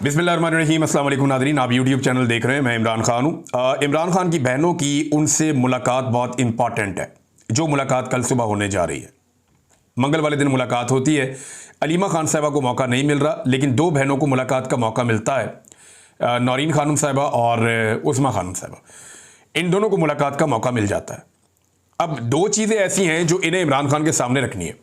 बिस्मिल्लाहिर्रहमानिर्रहीम, अस्सलाम वालेकुम नाज़रीन। आप यूट्यूब चैनल देख रहे हैं, मैं इमरान खान हूँ। इमरान खान की बहनों की उनसे मुलाकात बहुत इंपॉर्टेंट है, जो मुलाकात कल सुबह होने जा रही है। मंगल वाले दिन मुलाकात होती है। अलीमा खान साहिबा को मौका नहीं मिल रहा, लेकिन दो बहनों को मुलाकात का मौका मिलता है, नौरीन खानम साहिबा और उस्मा खानम साहिबा। इन दोनों को मुलाकात का मौका मिल जाता है। अब दो चीज़ें ऐसी हैं जो इन्हें इमरान खान के सामने रखनी है,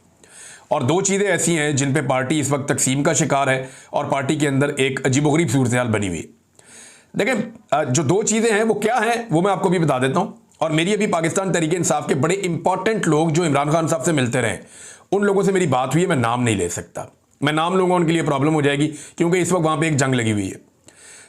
और दो चीज़ें ऐसी हैं जिन पे पार्टी इस वक्त तकसीम का शिकार है और पार्टी के अंदर एक अजीबोगरीब सूरत हाल बनी हुई है। देखें, जो दो चीज़ें हैं वो क्या हैं वो मैं आपको भी बता देता हूँ। और मेरी अभी पाकिस्तान तहरीक इंसाफ के बड़े इंपॉर्टेंट लोग जो इमरान खान साहब से मिलते रहे, उन लोगों से मेरी बात हुई है। मैं नाम नहीं ले सकता, मैं नाम लूँगा उनके लिए प्रॉब्लम हो जाएगी, क्योंकि इस वक्त वहाँ पर एक जंग लगी हुई है।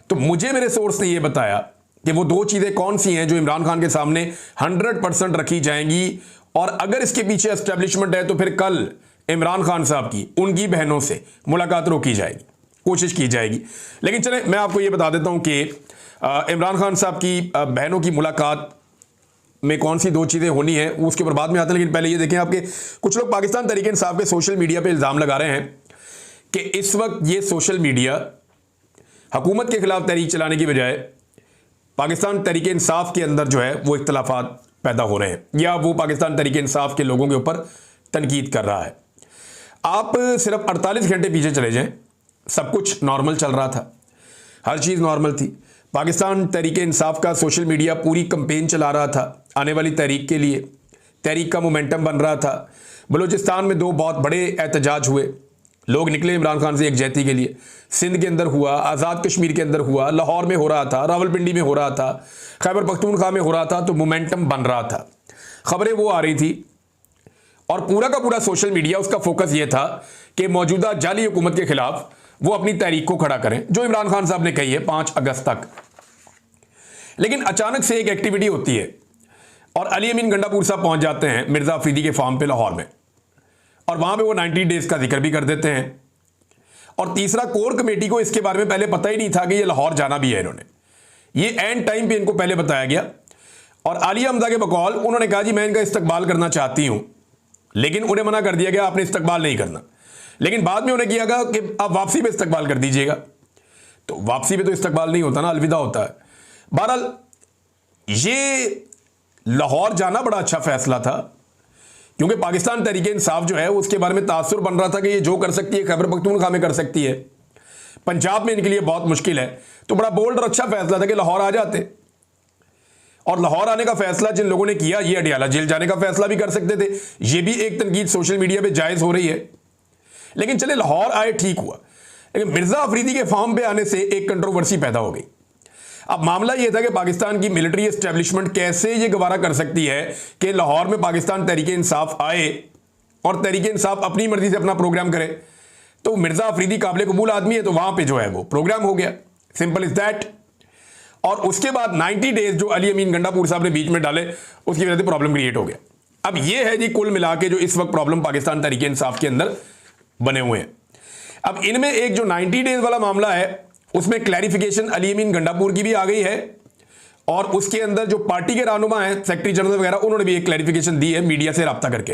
तो मुझे मेरे सोर्स ने यह बताया कि वो दो चीज़ें कौन सी हैं जो इमरान खान के सामने 100% रखी जाएंगी, और अगर इसके पीछे एस्टेब्लिशमेंट है तो फिर कल इमरान खान साहब की उनकी बहनों से मुलाकात रोकी जाएगी, कोशिश की जाएगी। लेकिन चले मैं आपको ये बता देता हूँ कि इमरान खान साहब की बहनों की मुलाकात में कौन सी दो चीज़ें होनी है उसके ऊपर बाद में आते हैं। लेकिन पहले ये देखें, आपके कुछ लोग पाकिस्तान तहरीक इंसाफ के सोशल मीडिया पे इल्ज़ाम लगा रहे हैं कि इस वक्त ये सोशल मीडिया हुकूमत के खिलाफ तहरीक चलाने की बजाय पाकिस्तान तहरीक इंसाफ के अंदर जो है वो इख्तलाफात पैदा हो रहे हैं, या वो पाकिस्तान तहरीक इंसाफ के लोगों के ऊपर तनकीद कर रहा है। आप सिर्फ 48 घंटे पीछे चले जाएं, सब कुछ नॉर्मल चल रहा था, हर चीज़ नॉर्मल थी। पाकिस्तान तहरीक इंसाफ का सोशल मीडिया पूरी कंपेन चला रहा था आने वाली तहरीक के लिए, तहरीक का मोमेंटम बन रहा था। बलूचिस्तान में दो बहुत बड़े एहतजाज हुए, लोग निकले इमरान खान से यकजहती के लिए। सिंध के अंदर हुआ, आज़ाद कश्मीर के अंदर हुआ, लाहौर में हो रहा था, रावलपिंडी में हो रहा था, खैबर पख्तूनख्वा में हो रहा था। तो मोमेंटम बन रहा था, खबरें वो आ रही थी, और पूरा का पूरा सोशल मीडिया उसका फोकस ये था कि मौजूदा जाली हुकूमत के खिलाफ वो अपनी तहरीक को खड़ा करें, जो इमरान खान साहब ने कही है 5 अगस्त तक। लेकिन अचानक से एक एक्टिविटी होती है और अली अमीन गंडापुर साहब पहुंच जाते हैं मिर्जा अफरीदी के फार्म पे लाहौर में, और वहां पे वो 90 डेज का जिक्र भी कर देते हैं। और तीसरा, कोर कमेटी को इसके बारे में पहले पता ही नहीं था कि ये लाहौर जाना भी है। इन्होंने ये एंड टाइम पे इनको पहले बताया गया, और आलिया हमजा के बकौल उन्होंने कहा जी मैं इनका इस्तकबाल करना चाहती हूं, लेकिन उन्हें मना कर दिया गया आपने इस्तकबाल नहीं करना। लेकिन बाद में उन्हें किया गया कि आप वापसी पे इस्तकबाल कर दीजिएगा। तो वापसी पे तो इस्तकबाल नहीं होता ना, अलविदा होता है। बहरहाल ये लाहौर जाना बड़ा अच्छा फैसला था, क्योंकि पाकिस्तान तहरीक इंसाफ जो है उसके बारे में तासुर बन रहा था कि ये जो कर सकती है खैबर पख्तूनख्वा में कर सकती है, पंजाब में इनके लिए बहुत मुश्किल है। तो बड़ा बोल्ड और अच्छा फैसला था कि लाहौर आ जाते, और लाहौर आने का फैसला जिन लोगों ने किया, ये अडियाला जेल जाने का फैसला भी कर सकते थे। ये भी एक तनकीद सोशल मीडिया पे जायज़ हो रही है। लेकिन चले लाहौर आए, ठीक हुआ। लेकिन मिर्जा अफरीदी के फार्म पे आने से एक कंट्रोवर्सी पैदा हो गई। अब मामला यह था कि पाकिस्तान की मिलिट्री एस्टेब्लिशमेंट कैसे ये गवारा कर सकती है कि लाहौर में पाकिस्तान तहरीक इंसाफ आए और तहरीक इंसाफ अपनी मर्जी से अपना प्रोग्राम करे। तो मिर्जा अफरीदी काबिल कबूल आदमी है, तो वहां पर जो है वो प्रोग्राम हो गया, सिंपल इज दैट। और उसके बाद 90 डेज जो अली अमीन गंडापुर साहब ने बीच में डाले, उसकी वजह से प्रॉब्लम क्रिएट हो गया। अब ये है जी कुल मिला के जो इस वक्त प्रॉब्लम पाकिस्तान तहरीक इंसाफ के अंदर बने हुए हैं। अब इनमें एक जो 90 डेज वाला मामला है उसमें क्लैरिफिकेशन अली अमीन गंडापुर की भी आ गई है, और उसके अंदर जो पार्टी के रहनुमा हैं, सेक्रेटरी जनरल वगैरह, उन्होंने भी एक क्लैरिफिकेशन दी है मीडिया से रब्ता करके।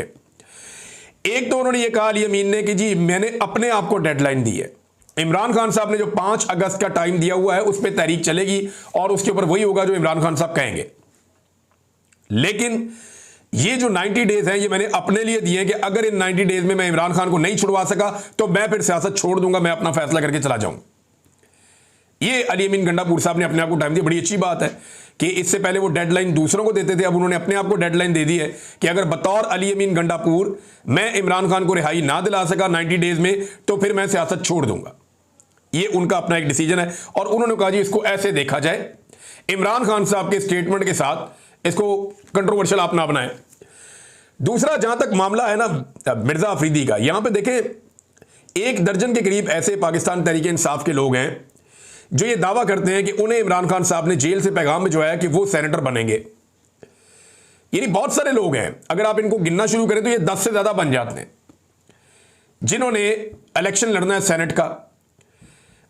एक तो उन्होंने ये कहा अली अमीन ने कि जी मैंने अपने आप को डेडलाइन दी है, इमरान खान साहब ने जो 5 अगस्त का टाइम दिया हुआ है उस पर तहरीक चलेगी, और उसके ऊपर वही होगा जो इमरान खान साहब कहेंगे। लेकिन ये जो 90 डेज हैं ये मैंने अपने लिए दिए हैं कि अगर इन 90 डेज में मैं इमरान खान को नहीं छुड़वा सका तो मैं फिर सियासत छोड़ दूंगा, मैं अपना फैसला करके चला जाऊं। ये अली अमीन गंडापुर साहब ने अपने आप को टाइम दिया। बड़ी अच्छी बात है कि इससे पहले वो डेडलाइन दूसरों को देते थे, अब उन्होंने अपने आप को डेडलाइन दे दी है कि अगर बतौर अली अमीन गंडापुर मैं इमरान खान को रिहाई ना दिला सका 90 डेज में तो फिर मैं सियासत छोड़ दूंगा। ये उनका अपना एक डिसीजन है, और उन्होंने कहा जी इसको ऐसे देखा जाए, इमरान खान साहब के स्टेटमेंट के साथ इसको कंट्रोवर्शियल आप ना बनाएं। दूसरा, जहां तक मामला है ना मिर्जा अफरीदी का, यहां पे देखें 1 दर्जन के करीब ऐसे पाकिस्तान तहरीक इंसाफ के लोग हैं जो ये दावा करते हैं कि उन्हें इमरान खान साहब ने जेल से पैगाम भिजवाया कि वो सेनेटर बनेंगे। यानी बहुत सारे लोग हैं, अगर आप इनको गिनना शुरू करें तो ये 10 से ज्यादा बन जाते हैं जिन्होंने इलेक्शन लड़ना है सेनेट का।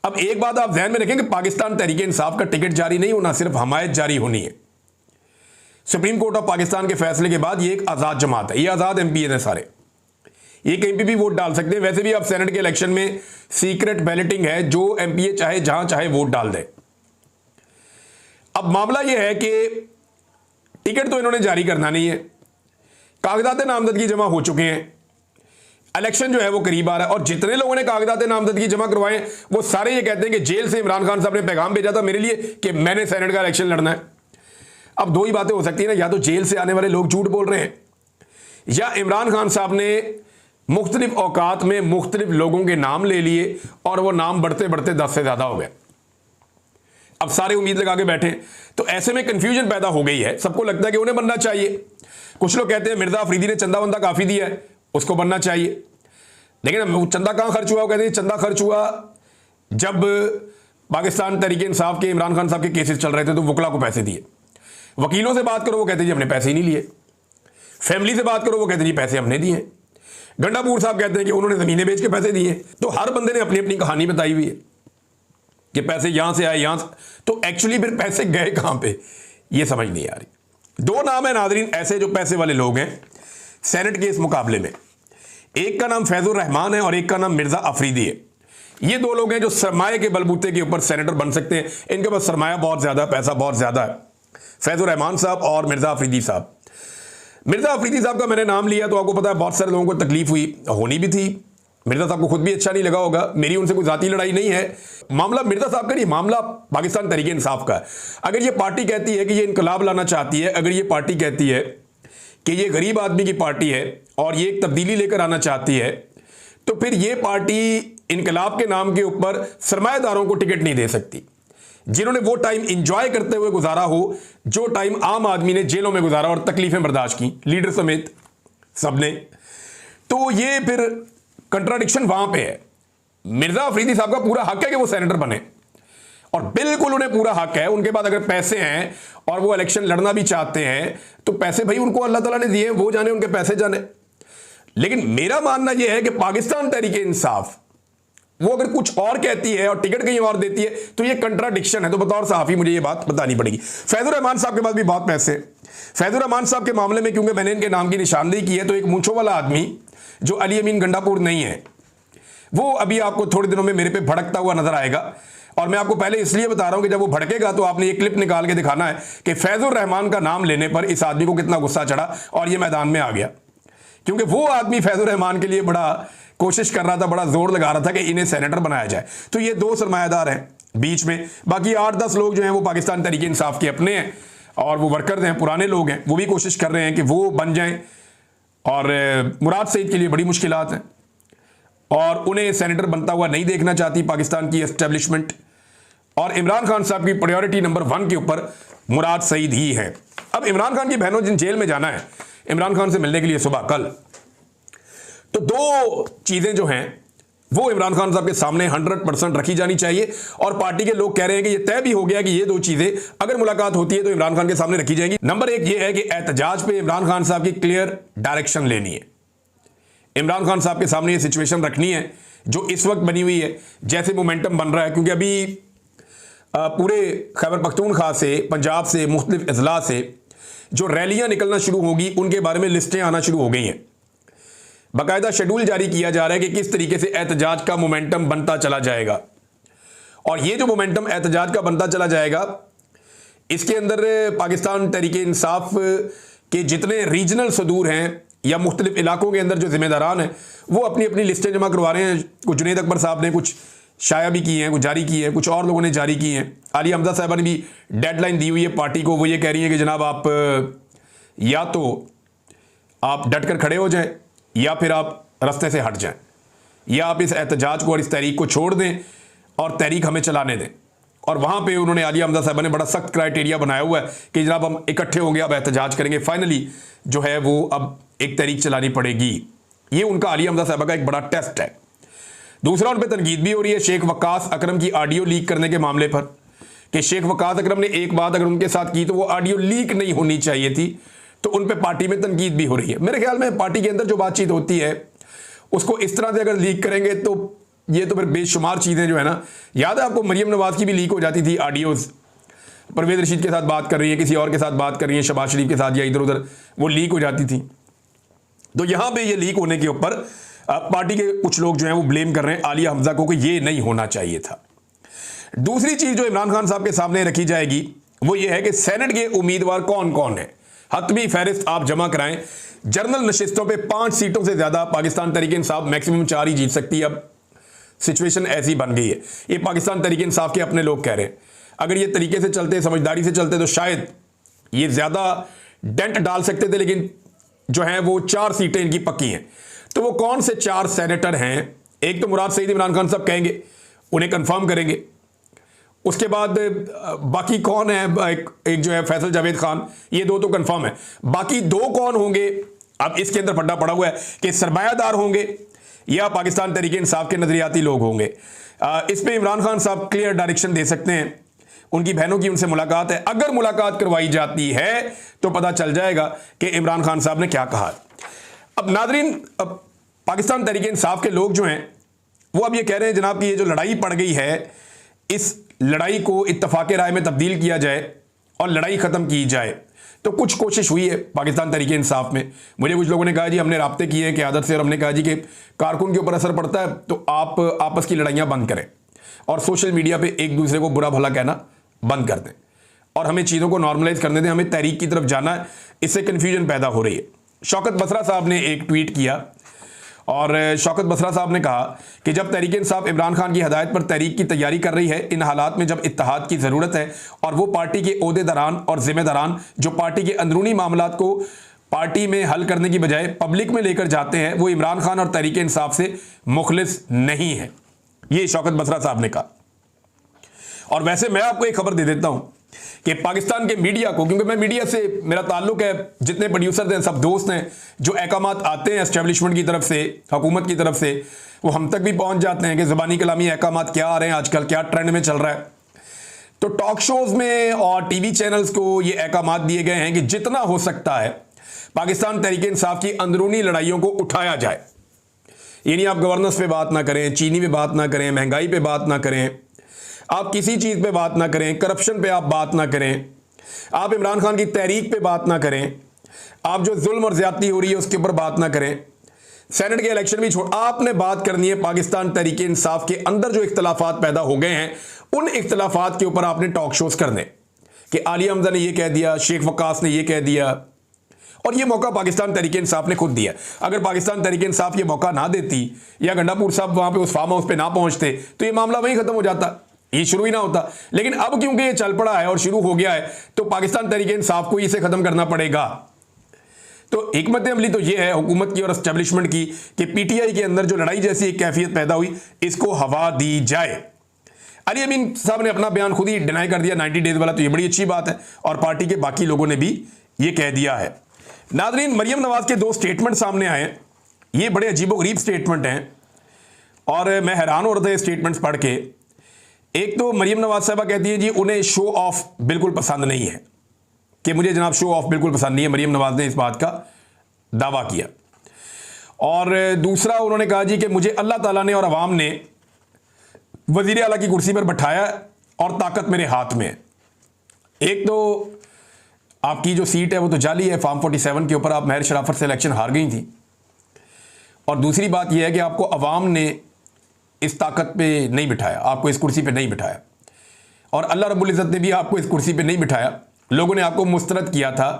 अब एक बात आप ध्यान में रखें कि पाकिस्तान तहरीक इंसाफ का टिकट जारी नहीं होना, सिर्फ हमायत जारी होनी है। सुप्रीम कोर्ट ऑफ पाकिस्तान के फैसले के बाद ये एक आज़ाद जमात है, ये आज़ाद एमपी है सारे, ये कहीं पे भी वोट डाल सकते हैं। वैसे भी अब सेनेट के इलेक्शन में सीक्रेट बैलेटिंग है, जो एमपीए चाहे जहां चाहे वोट डाल दे। अब मामला यह है कि टिकट तो इन्होंने जारी करना नहीं है, कागजात नामजदगी जमा हो चुके हैं, इलेक्शन जो है वो करीब आ रहा है, और जितने लोगों ने कागजात नामजदगी जमा करवाए वो सारे ये कहते हैं कि जेल से इमरान खान साहब ने पैगाम भेजा था मेरे लिए कि मैंने सेनेट का इलेक्शन लड़ना है। अब दो ही बातें हो सकती है ना, या तो जेल से आने वाले लोग झूठ बोल रहे हैं, या इमरान खान साहब ने मुख्तलिफ औकात में मुख्तलिफ लोगों के नाम ले लिए और वो नाम बढ़ते बढ़ते 10 से ज्यादा हो गए। अब सारे उम्मीद लगा के बैठे, तो ऐसे में कंफ्यूजन पैदा हो गई है। सबको लगता है कि उन्हें बनना चाहिए। कुछ लोग कहते हैं मिर्जा अफरीदी ने चंदा वंदा काफी दिया है, उसको बनना चाहिए। लेकिन चंदा कहां खर्च हुआ? वो कहते हैं चंदा खर्च हुआ जब पाकिस्तान तहरीक इंसाफ के इमरान खान साहब के केसेस चल रहे थे तो वकला को पैसे दिए। वकीलों से बात करो, वो कहते जी हमने पैसे ही नहीं लिए। फैमिली से बात करो, वो कहते जी पैसे हमने दिए। गंडापुर साहब कहते हैं कि उन्होंने जमीनें बेच के पैसे दिए। तो हर बंदे ने अपनी अपनी कहानी बताई हुई है कि पैसे यहां से आए, यहां से, तो एक्चुअली फिर पैसे गए कहां पे, ये समझ नहीं आ रही। दो नाम है नाजरीन ऐसे जो पैसे वाले लोग हैं सेनेट के इस मुकाबले में। एक का नाम फैजुर रहमान है और एक का नाम मिर्जा अफरीदी है। ये दो लोग हैं जो सरमाए के बलबूते के ऊपर सेनेटर बन सकते हैं। इनके पास सरमाया बहुत ज्यादा, पैसा बहुत ज्यादा है, फैजुर रहमान साहब और मिर्जा अफरीदी साहब। मिर्जा अफरीदी साहब का मैंने नाम लिया तो आपको पता है बहुत सारे लोगों को तकलीफ हुई, होनी भी थी। मिर्जा साहब को खुद भी अच्छा नहीं लगा होगा। मेरी उनसे कोई जाती लड़ाई नहीं है, मामला मिर्जा साहब का नहीं, मामला पाकिस्तान तहरीक इंसाफ का है। अगर ये पार्टी कहती है कि ये इनकलाब लाना चाहती है, अगर ये पार्टी कहती है कि ये गरीब आदमी की पार्टी है और ये एक तब्दीली लेकर आना चाहती है, तो फिर ये पार्टी इनकलाब के नाम के ऊपर सरमाएदारों को टिकट नहीं दे सकती, जिन्होंने वो टाइम इंजॉय करते हुए गुजारा हो जो टाइम आम आदमी ने जेलों में गुजारा और तकलीफें बर्दाश्त की, लीडर समेत सबने। तो ये फिर कंट्राडिक्शन वहां पे है। मिर्जा अफरीदी साहब का पूरा हक है कि वो सेनेटर बने, और बिल्कुल उन्हें पूरा हक है। उनके पास अगर पैसे हैं और वो इलेक्शन लड़ना भी चाहते हैं तो पैसे भाई उनको अल्लाह ताला ने दिए, वो जाने उनके पैसे जाने। लेकिन मेरा मानना यह है कि पाकिस्तान तहरीक इंसाफ वो अगर कुछ और कहती है और टिकट कहीं और देती है तो ये कंट्राडिक्शन है। तो बतौर सहाफी मुझे ये बात बतानी पड़ेगी। फैजुर रहमान साहब के पास भी बहुत पैसे। फैजुर रहमान साहब के मामले में क्योंकि मैंने इनके नाम की निशानदेही की है, तो एक मूंछों वाला आदमी जो अली अमीन गंडापुर नहीं है, वो अभी आपको थोड़े दिनों में मेरे पे भड़कता हुआ नजर आएगा। और मैं आपको पहले इसलिए बता रहा हूं कि जब वो भड़केगा तो आपने ये क्लिप निकाल के दिखाना है कि फैजुर रहमान का नाम लेने पर इस आदमी को कितना गुस्सा चढ़ा और ये मैदान में आ गया। क्योंकि वो आदमी फैजुर रहमान के लिए बड़ा कोशिश कर रहा था, बड़ा जोर लगा रहा था कि इन्हें सेनेटर बनाया जाए। तो ये दो सरमायादार हैं बीच में। बाकी 8-10 लोग जो हैं वो पाकिस्तान तहरीक इंसाफ के अपने हैं और वो वर्कर हैं, पुराने लोग हैं, वो भी कोशिश कर रहे हैं कि वो बन जाएं। और मुराद सईद के लिए बड़ी मुश्किलात हैं और उन्हें सेनेटर बनता हुआ नहीं देखना चाहती पाकिस्तान की एस्टेब्लिशमेंट। और इमरान खान साहब की प्रायोरिटी नंबर 1 के ऊपर मुराद सईद ही है। अब इमरान खान की बहनों जिन जेल में जाना है इमरान खान से मिलने के लिए सुबह कल, तो दो चीजें जो हैं वो इमरान खान साहब के सामने 100% रखी जानी चाहिए। और पार्टी के लोग कह रहे हैं कि ये तय भी हो गया कि ये दो चीजें अगर मुलाकात होती है तो इमरान खान के सामने रखी जाएंगी। नंबर 1 ये है कि एहतजाज पे इमरान खान साहब की क्लियर डायरेक्शन लेनी है। इमरान खान साहब के सामने ये सिचुएशन रखनी है जो इस वक्त बनी हुई है, जैसे मोमेंटम बन रहा है। क्योंकि अभी पूरे खैबर पख्तूनख्वा से, पंजाब से, मुख्तलिफ अजला से जो रैलियां निकलना शुरू होगी उनके बारे में लिस्टें आना शुरू हो गई हैं। बाकायदा शेड्यूल जारी किया जा रहा है कि किस तरीके से एहतजाज का मोमेंटम बनता चला जाएगा। और ये जो मोमेंटम एहतजाज का बनता चला जाएगा, इसके अंदर पाकिस्तान तहरीक इंसाफ के जितने रीजनल सदूर हैं या मुख्तलिफ इलाकों के अंदर जो जिम्मेदारान हैं वो अपनी अपनी लिस्टें जमा करवा रहे हैं। कुछ जुनैद अकबर साहब ने कुछ शाया भी की हैं, कुछ जारी की हैं, कुछ और लोगों ने जारी की हैं। आलिया हमजा साहबा ने भी डेडलाइन दी हुई है पार्टी को। वो ये कह रही है कि जनाब आप या तो आप डट कर खड़े हो जाएं या फिर आप रास्ते से हट जाएं, या आप इस एहतजाज को और इस तहरीक को छोड़ दें और तहरीक हमें चलाने दें। और वहाँ पे उन्होंने आलिया हमजा साहबा ने बड़ा सख्त क्राइटेरिया बनाया हुआ है कि जनाब हम इकट्ठे होंगे, अब एहतजाज करेंगे, फाइनली जो है वो अब एक तहरीक चलानी पड़ेगी। ये उनका आलिया हमजा साहबा का एक बड़ा टेस्ट है। दूसरा, उन पर तनकीद भी हो रही है शेख वक्कास अकरम की ऑडियो लीक करने के मामले पर कि शेख वक्कास अकरम ने एक बात अगर उनके साथ की तो वो ऑडियो लीक नहीं होनी चाहिए थी। तो उन पे पार्टी में तनकीद भी हो रही है। मेरे ख्याल में पार्टी के अंदर जो बातचीत होती है उसको इस तरह से अगर लीक करेंगे तो ये तो फिर बेशुमार चीज़ें जो है ना, याद है आपको मरियम नवाज की भी लीक हो जाती थी ऑडियोज़, परवेज रशीद के साथ बात कर रही है, किसी और के साथ बात कर रही है, शहबाज शरीफ के साथ, या इधर उधर वो लीक हो जाती थी। तो यहाँ पे ये लीक होने के ऊपर पार्टी के कुछ लोग जो हैं वो ब्लेम कर रहे हैं आलिया हमजा को कि ये नहीं होना चाहिए था। दूसरी चीज जो इमरान खान साहब के सामने रखी जाएगी वो ये है कि सेनेट के उम्मीदवार कौन कौन है। हतमी फहरिस्त आप जमा कराएं। जनरल नशिस्तों पे 5 सीटों से ज्यादा पाकिस्तान तहरीक इंसाफ मैक्सिमम 4 ही जीत सकती है। अब सिचुएशन ऐसी बन गई है। ये पाकिस्तान तहरीक इंसाफ के अपने लोग कह रहे हैं अगर ये तरीके से चलते, समझदारी से चलते तो शायद ये ज्यादा डेंट डाल सकते थे, लेकिन जो है वो 4 सीटें इनकी पक्की हैं। तो वो कौन से 4 सेनेटर हैं? एक तो मुराद सईद इमरान खान साहब कहेंगे, उन्हें कंफर्म करेंगे। उसके बाद बाकी कौन है? एक जो है फैसल जावेद खान, ये 2 तो कंफर्म है। बाकी 2 कौन होंगे? अब इसके अंदर पड्डा पड़ा हुआ है कि सरमायादार होंगे या पाकिस्तान तहरीक इंसाफ के नजरियाती लोग होंगे। इस पे इमरान खान साहब क्लियर डायरेक्शन दे सकते हैं। उनकी बहनों की उनसे मुलाकात है, अगर मुलाकात करवाई जाती है तो पता चल जाएगा कि इमरान खान साहब ने क्या कहा। अब नाजरीन, पाकिस्तान तहरीक इंसाफ के लोग जो हैं वो अब ये कह रहे हैं जनाब कि ये जो लड़ाई पड़ गई है, इस लड़ाई को इत्तफाक राय में तब्दील किया जाए और लड़ाई खत्म की जाए। तो कुछ कोशिश हुई है पाकिस्तान तहरीक इंसाफ में। मुझे कुछ लोगों ने कहा जी हमने राब्ते किए हैं क़यादत से और हमने कहा जी कि कारकुन के ऊपर असर पड़ता है तो आप आपस की लड़ाइयाँ बंद करें और सोशल मीडिया पे एक दूसरे को बुरा भला कहना बंद कर दें और हमें चीज़ों को नॉर्मलाइज करने दें। हमें तहरीक की तरफ जाना है, इससे कन्फ्यूजन पैदा हो रही है। शौकत बसरा साहब ने एक ट्वीट किया और शौकत बसरा साहब ने कहा कि जब तहरीक इंसाफ इमरान खान की हदायत पर तहरीक की तैयारी कर रही है, इन हालात में जब इत्तेहाद की ज़रूरत है और वो पार्टी के ओहदेदारान और जिम्मेदारान जो पार्टी के अंदरूनी मामलात को पार्टी में हल करने की बजाय पब्लिक में लेकर जाते हैं, वो इमरान खान और तहरीक इंसाफ से मुखलिस नहीं है। ये शौकत बसरा साहब ने कहा। और वैसे मैं आपको एक खबर दे देता हूं कि पाकिस्तान के मीडिया को, क्योंकि मैं मीडिया से मेरा ताल्लुक है, जितने प्रोड्यूसर हैं सब दोस्त हैं, जो अहकामात आते हैं एस्टेब्लिशमेंट की तरफ से, हुकूमत की तरफ से, वो हम तक भी पहुंच जाते हैं कि ज़बानी कलामी अहकामात क्या आ रहे हैं आजकल, क्या ट्रेंड में चल रहा है। तो टॉक शोज़ में और टीवी चैनल्स को ये अहकामात दिए गए हैं कि जितना हो सकता है पाकिस्तान तहरीक इंसाफ की अंदरूनी लड़ाइयों को उठाया जाए। यानी आप गवर्नेंस पे बात ना करें, चीनी पे बात ना करें, महंगाई पे बात ना करें, आप किसी चीज़ पे बात ना करें, करप्शन पे आप बात ना करें, आप इमरान खान की तहरीक पे बात ना करें, आप जो जुल्म और ज्यादती हो रही है उसके ऊपर बात ना करें, सेनेट के इलेक्शन भी छोड़, आपने बात करनी है पाकिस्तान तहरीक इंसाफ के अंदर जो इख्तलाफात पैदा हो गए हैं उन इख्तलाफात के ऊपर आपने टॉक शोज करने कि आलिया हमजा ने ये कह दिया, शेख वक्कास ने ये कह दिया। और ये मौका पाकिस्तान तहरीक इंसाफ ने खुद दिया। अगर पाकिस्तान तहरीक इंसाफ ये मौका ना देती या गंडापुर साहब वहां पे उस फार्म हाउस पे ना पहुंचते तो ये मामला वहीं खत्म हो जाता, ये शुरू ही ना होता। लेकिन अब क्योंकि ये चल पड़ा है और शुरू हो गया है तो पाकिस्तान तहरीक इंसाफ को इसे खत्म करना पड़ेगा। तो हिकमत अमली तो ये है हुकूमत की और एस्टेब्लिशमेंट की कि पीटीआई के अंदर जो लड़ाई जैसी एक कैफियत पैदा हुई इसको हवा दी जाए। अली अमीन साहब ने अपना बयान खुद ही डिनाई कर दिया 90 डेज वाला, तो ये बड़ी अच्छी बात है और पार्टी के बाकी लोगों ने भी ये कह दिया है। नाजरीन, मरियम नवाज के 2 स्टेटमेंट सामने आए, ये बड़े अजीबोगरीब स्टेटमेंट हैं और मैं हैरान हो रहा था ये स्टेटमेंट्स पढ़ के। एक तो मरियम नवाज साहबा कहती है जी उन्हें शो ऑफ बिल्कुल पसंद नहीं है, कि मुझे जनाब शो ऑफ बिल्कुल पसंद नहीं है। मरियम नवाज ने इस बात का दावा किया। और दूसरा उन्होंने कहा जी कि मुझे अल्लाह ताला ने और अवाम ने वजीर आला की कुर्सी पर बैठाया और ताकत मेरे हाथ में है। एक तो आपकी जो सीट है वो तो जाली है, फार्म 47 के ऊपर आप महर शराफत से इलेक्शन हार गई थी। और दूसरी बात यह है कि आपको अवाम ने इस ताकत पे नहीं बिठाया, आपको इस कुर्सी पे नहीं बिठाया और अल्लाह रब्बुल इज़्ज़त ने भी आपको इस कुर्सी पे नहीं बिठाया। लोगों ने आपको मुस्तरद किया था,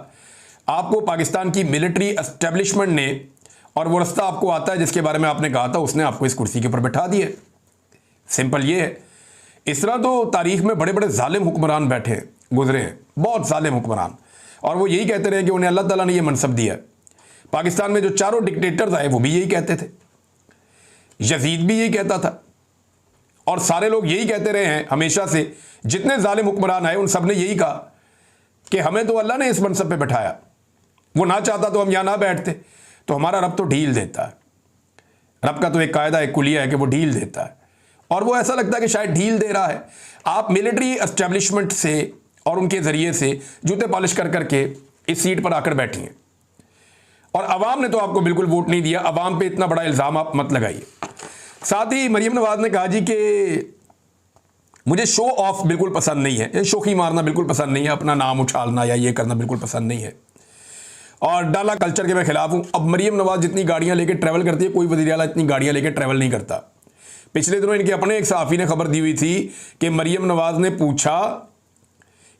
आपको पाकिस्तान की मिलिट्री एस्टेब्लिशमेंट ने, और वो रास्ता आपको आता है जिसके बारे में आपने कहा था, उसने आपको इस कुर्सी के ऊपर बैठा दिया। सिंपल ये है। इस तरह तो तारीख में बड़े बड़े जालिम हुक्मरान बैठे गुजरे हैं, बहुत जालिम हुक्मरान, और वो यही कहते रहे कि उन्हें अल्लाह ताला ने यह मनसब दिया। पाकिस्तान में जो चारों डिक्टेटर्स आए वो भी यही कहते थे, यजीद भी यही कहता था और सारे लोग यही कहते रहे हैं हमेशा से। जितने जालिम हुक्मरान आए उन सब ने यही कहा कि हमें तो अल्लाह ने इस मनसब पे बैठाया, वो ना चाहता तो हम यहां ना बैठते। तो हमारा रब तो ढील देता है, रब का तो एक कायदा एक कुलिया है कि वो ढील देता है, और वो ऐसा लगता है कि शायद ढील दे रहा है। आप मिलिट्री एस्टेब्लिशमेंट से और उनके जरिए से जूते पॉलिश कर करके इस सीट पर आकर बैठी हैं और अवाम ने तो आपको बिल्कुल वोट नहीं दिया। अवाम पे इतना बड़ा इल्ज़ाम आप मत लगाइए। साथ ही मरियम नवाज ने कहा जी कि मुझे शो ऑफ बिल्कुल पसंद नहीं है, शोखी मारना बिल्कुल पसंद नहीं है, अपना नाम उछालना या ये करना बिल्कुल पसंद नहीं है। और डाला कल्चर के मैं खिलाफ हूं। अब मरियम नवाज जितनी गाड़ियां लेके ट्रैवल करती है, कोई वज़ीर आला इतनी गाड़ियां लेके ट्रैवल नहीं करता। पिछले दिनों इनके अपने एक सहाफ़ी ने खबर दी हुई थी कि मरियम नवाज ने पूछा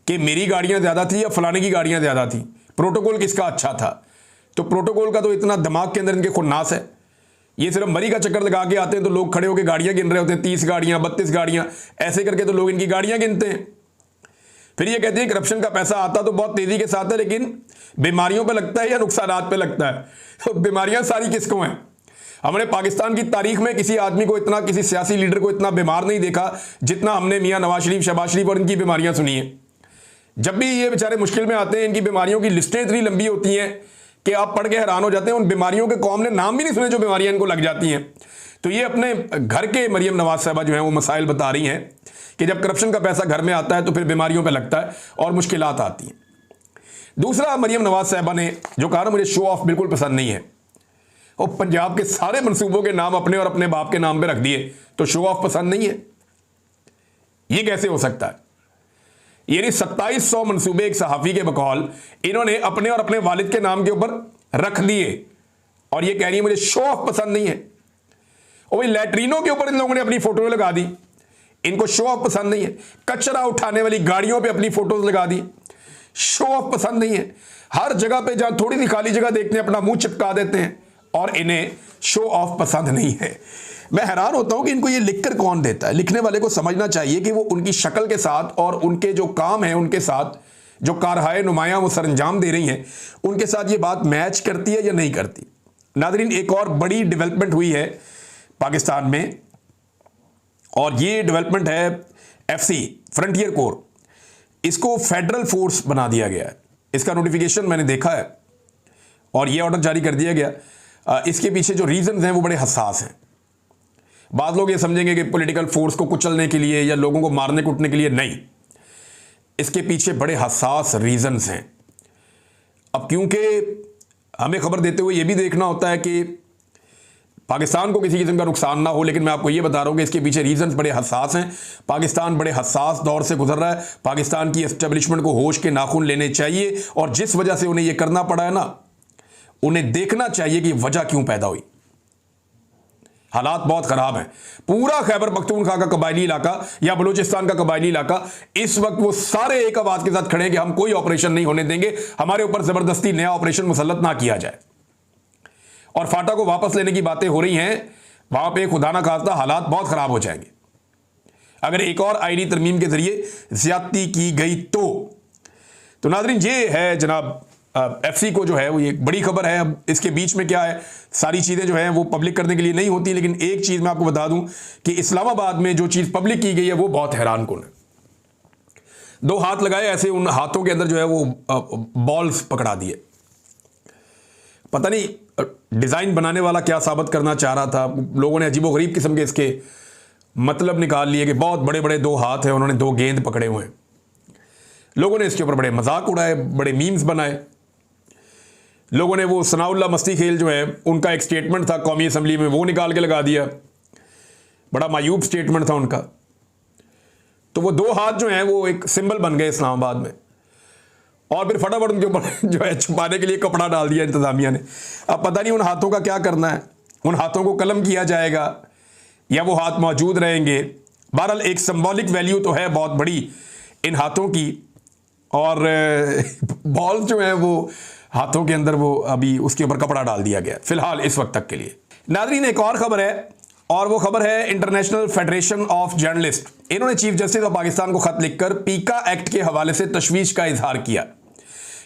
कि मेरी गाड़ियां ज़्यादा थी या फलाने की गाड़ियां ज़्यादा थी, प्रोटोकॉल किसका अच्छा था। तो प्रोटोकॉल का तो इतना दिमाग के अंदर इनके खुन्नास है, ये सिर्फ मरी का चक्कर लगा के आते हैं तो लोग खड़े होकर गाड़ियां गिन रहे होते हैं, 30 गाड़ियां 32 गाड़ियां, ऐसे करके तो लोग इनकी गाड़ियां गिनते हैं। फिर ये कहते हैं करप्शन का पैसा आता तो बहुत तेजी के साथ है, लेकिन बीमारियों पे लगता है या नुकसानात पे लगता है। तो बीमारियां सारी किसको हैं? हमने पाकिस्तान की तारीख में किसी आदमी को इतना, किसी सियासी लीडर को इतना बीमार नहीं देखा जितना हमने मियां नवाज शरीफ, शहबाज शरीफ और इनकी बीमारियां सुनी है। जब भी ये बेचारे मुश्किल में आते हैं, इनकी बीमारियों की लिस्टें इतनी लंबी होती हैं कि आप पढ़ के हैरान हो जाते हैं। उन बीमारियों के कौम ने नाम भी नहीं सुने जो बीमारियां इनको लग जाती हैं। तो ये अपने घर के मरियम नवाज साहबा जो है वो मसाइल बता रही हैं कि जब करप्शन का पैसा घर में आता है तो फिर बीमारियों पे लगता है और मुश्किलात आती हैं। दूसरा, मरियम नवाज साहबा ने जो कहा ना, मुझे शो ऑफ बिल्कुल पसंद नहीं है। और पंजाब के सारे मनसूबों के नाम अपने और अपने बाप के नाम पे रख दिए तो शो ऑफ पसंद नहीं है, ये कैसे हो सकता है? यानी 2700 मनसूबे एक सहाफ़ी के बकौल इन्होंने अपने और अपने वालिद के नाम के ऊपर रख दिए और ये कह रही है मुझे शो ऑफ पसंद नहीं है। और वही लैट्रीनों के ऊपर इन लोगों ने अपनी फोटो लगा दी, इनको शो ऑफ पसंद नहीं है। कचरा उठाने वाली गाड़ियों पे अपनी फोटोज लगा दी, शो ऑफ पसंद नहीं है। हर जगह पे जहां थोड़ी सी खाली जगह देखते हैं अपना मुंह चिपका देते हैं और इन्हें शो ऑफ पसंद नहीं है। मैं हैरान होता हूं कि इनको ये लिखकर कौन देता है। लिखने वाले को समझना चाहिए कि वो उनकी शक्ल के साथ और उनके जो काम है, उनके साथ जो कारहाय नुमायां वो सरंजाम दे रही हैं, उनके साथ ये बात मैच करती है या नहीं करती। नादरीन, एक और बड़ी डेवलपमेंट हुई है पाकिस्तान में और ये डेवलपमेंट है FC फ्रंटियर कोर, इसको फेडरल फोर्स बना दिया गया है। इसका नोटिफिकेशन मैंने देखा है और ये ऑर्डर जारी कर दिया गया। इसके पीछे जो रीजंस हैं वो बड़े हसास हैं। बाद लोग ये समझेंगे कि पॉलिटिकल फोर्स को कुचलने के लिए या लोगों को मारने कूटने के लिए, नहीं, इसके पीछे बड़े हसास रीजंस हैं। अब क्योंकि हमें खबर देते हुए ये भी देखना होता है कि पाकिस्तान को किसी किस्म का नुकसान ना हो, लेकिन मैं आपको ये बता रहा हूं कि इसके पीछे रीजंस बड़े हसास हैं। पाकिस्तान बड़े हसास दौर से गुजर रहा है। पाकिस्तान की एस्टेब्लिशमेंट को होश के नाखून लेने चाहिए और जिस वजह से उन्हें यह करना पड़ा है ना, उन्हें देखना चाहिए कि वजह क्यों पैदा हुई। हालात बहुत खराब हैं। पूरा खैबर पख्तूनख्वा का कबायली इलाका या बलूचिस्तान का कबायली इलाका इस वक्त वो सारे एक आवाज के साथ खड़े हैं कि हम कोई ऑपरेशन नहीं होने देंगे, हमारे ऊपर जबरदस्ती नया ऑपरेशन मुसल्लत ना किया जाए। और फाटा को वापस लेने की बातें हो रही हैं, वहां पे खुदा ना खास्ता हालात बहुत खराब हो जाएंगे अगर एक और आईनी तरमीम के जरिए ज्यादती की गई तो नाज़रीन, ये है जनाब FC को जो है वो एक बड़ी खबर है। अब इसके बीच में क्या है, सारी चीज़ें जो हैं वो पब्लिक करने के लिए नहीं होती, लेकिन एक चीज़ मैं आपको बता दूं कि इस्लामाबाद में जो चीज़ पब्लिक की गई है वो बहुत हैरान कुन है। 2 हाथ लगाए ऐसे, उन हाथों के अंदर जो है वो बॉल्स पकड़ा दिए। पता नहीं डिज़ाइन बनाने वाला क्या साबित करना चाह रहा था। लोगों ने अजीबोगरीब किस्म के इसके मतलब निकाल लिए कि बहुत बड़े बड़े 2 हाथ हैं, उन्होंने 2 गेंद पकड़े हुए हैं। लोगों ने इसके ऊपर बड़े मजाक उड़ाए, बड़े मीम्स बनाए। लोगों ने वो सनाउल्लाह मस्ती खेल जो है उनका एक स्टेटमेंट था कौमी असम्बली में, वो निकाल के लगा दिया। बड़ा मायूब स्टेटमेंट था उनका। तो वो 2 हाथ जो हैं वो एक सिंबल बन गए इस्लामाबाद में और फिर फटाफट उनके ऊपर जो है छुपाने के लिए कपड़ा डाल दिया इंतजामिया ने। अब पता नहीं उन हाथों का क्या करना है, उन हाथों को कलम किया जाएगा या वो हाथ मौजूद रहेंगे। बहरहाल एक सिंबॉलिक वैल्यू तो है बहुत बड़ी इन हाथों की और बॉल जो है वो हाथों के अंदर वो अभी उसके ऊपर कपड़ा डाल दिया गया फिलहाल इस वक्त तक के लिए। नाज़रीन, एक और खबर है और वो खबर है इंटरनेशनल फेडरेशन ऑफ जर्नलिस्ट। इन्होंने चीफ जस्टिस ऑफ पाकिस्तान को खत लिखकर पीका एक्ट के हवाले से तशवीश का इजहार किया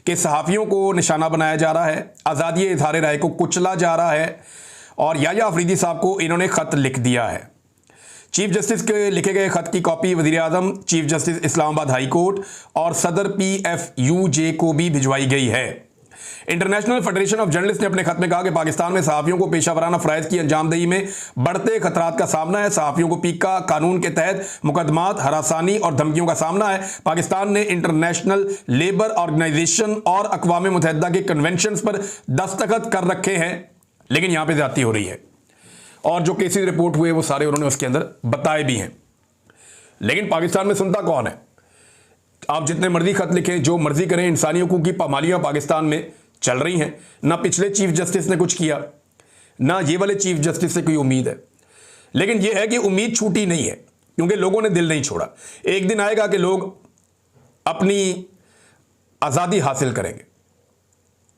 कि सहाफ़ियों को निशाना बनाया जा रहा है, आज़ादी इज़हार राय को कुचला जा रहा है और याया अफरीदी साहब को इन्होंने खत लिख दिया है। चीफ जस्टिस के लिखे गए खत की कॉपी वज़ीर आज़म, chief justice Islamabad high court और सदर PFUJ को भी भिजवाई गई है। इंटरनेशनल फेडरेशन ऑफ जर्नलिस्ट ने अपने खत में कहा कि पाकिस्तान में सहाफ़ियों को पेशा वराना फ़राइज़ की अंजामदही में बढ़ते खतरात का सामना है। सहाफ़ियों को पीका कानून के तहत मुकदमात, हरासानी और धमकियों का सामना है। पाकिस्तान ने इंटरनेशनल लेबर ऑर्गेनाइजेशन और अक़वाम मुत्तहिदा के कन्वेंशन पर दस्तखत कर रखे हैं, लेकिन यहां पर ज़्यादती हो रही है और जो केसेस रिपोर्ट हुए वो सारे उन्होंने उसके अंदर बताए भी हैं। लेकिन पाकिस्तान में सुनता कौन है? आप जितने मर्जी खत लिखें, जो मर्जी करें, इंसानी हकूक़ की पामालियाँ पाकिस्तान में चल रही हैं। ना पिछले चीफ जस्टिस ने कुछ किया, ना ये वाले चीफ जस्टिस से कोई उम्मीद है। लेकिन यह है कि उम्मीद छूटी नहीं है, क्योंकि लोगों ने दिल नहीं छोड़ा। एक दिन आएगा कि लोग अपनी आज़ादी हासिल करेंगे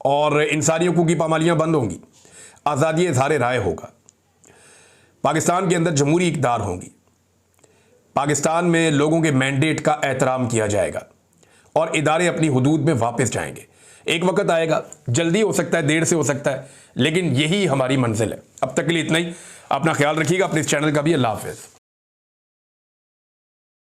और इंसानी हकूक़ की पामालियाँ बंद होंगी, आज़ादी इज़हार राय होगा, पाकिस्तान के अंदर जमहूरी इक़्तिदार होंगी, पाकिस्तान में लोगों के मैंडेट का एहतराम किया जाएगा और इदारे अपनी हुदूद में वापस जाएंगे। एक वक्त आएगा, जल्दी हो सकता है, देर से हो सकता है, लेकिन यही हमारी मंजिल है। अब तक के लिए इतना ही। अपना ख्याल रखिएगा, अपने इस चैनल का भी। अल्लाह हाफ़िज़।